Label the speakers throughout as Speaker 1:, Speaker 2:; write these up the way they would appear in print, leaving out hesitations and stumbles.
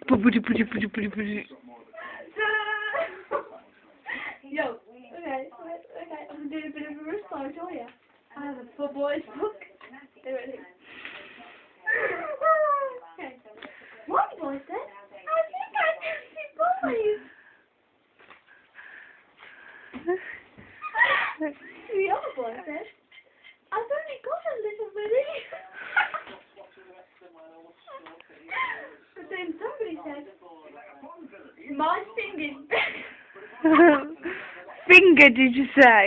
Speaker 1: Yo, okay, I'm gonna do a bit of a massage for you. I have a full boys book. Are you ready? Okay. One boy said, I think I can see boys. The other boy said, I've only got a little bitty. But then somebody said, my finger's bent.
Speaker 2: Finger, did you say?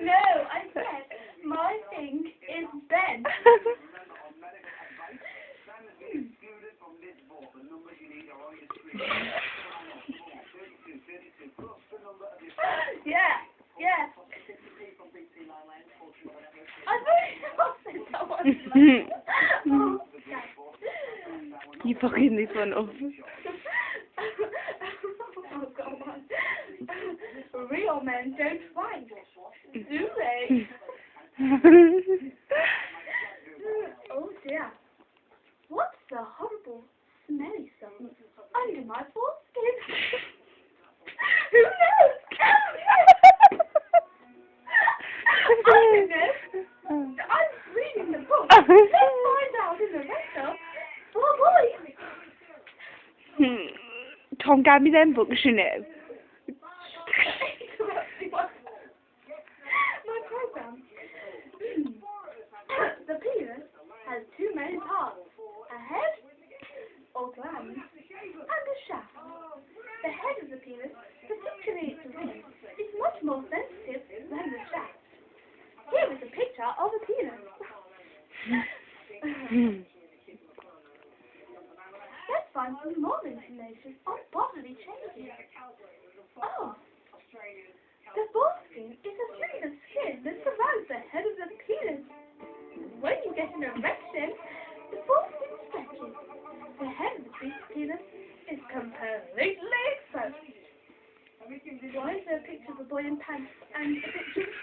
Speaker 1: No, I said, my thing is bent. Yeah. I said that one.
Speaker 2: You fucking this one up.
Speaker 1: Oh, God. Real men don't fight, do they? Oh, dear. What's the horrible, smelly substance under my foreskin? Who knows? I don't know. I'm reading the book. Let's find out in the rest of Oh, boy.
Speaker 2: Tom gave me them books, you know.
Speaker 1: My program. The penis has two main parts, a head, or gland, and a shaft. The head of the penis, particularly its ring, is much more sensitive than the shaft. Here is a picture of a penis. Let's find some more information on bodily changes. Oh, the foreskin is a string of skin that surrounds the head of the penis. When you get an erection, the foreskin stretches. The head of the penis is completely exposed. Why is there a picture of a boy in pants and a picture of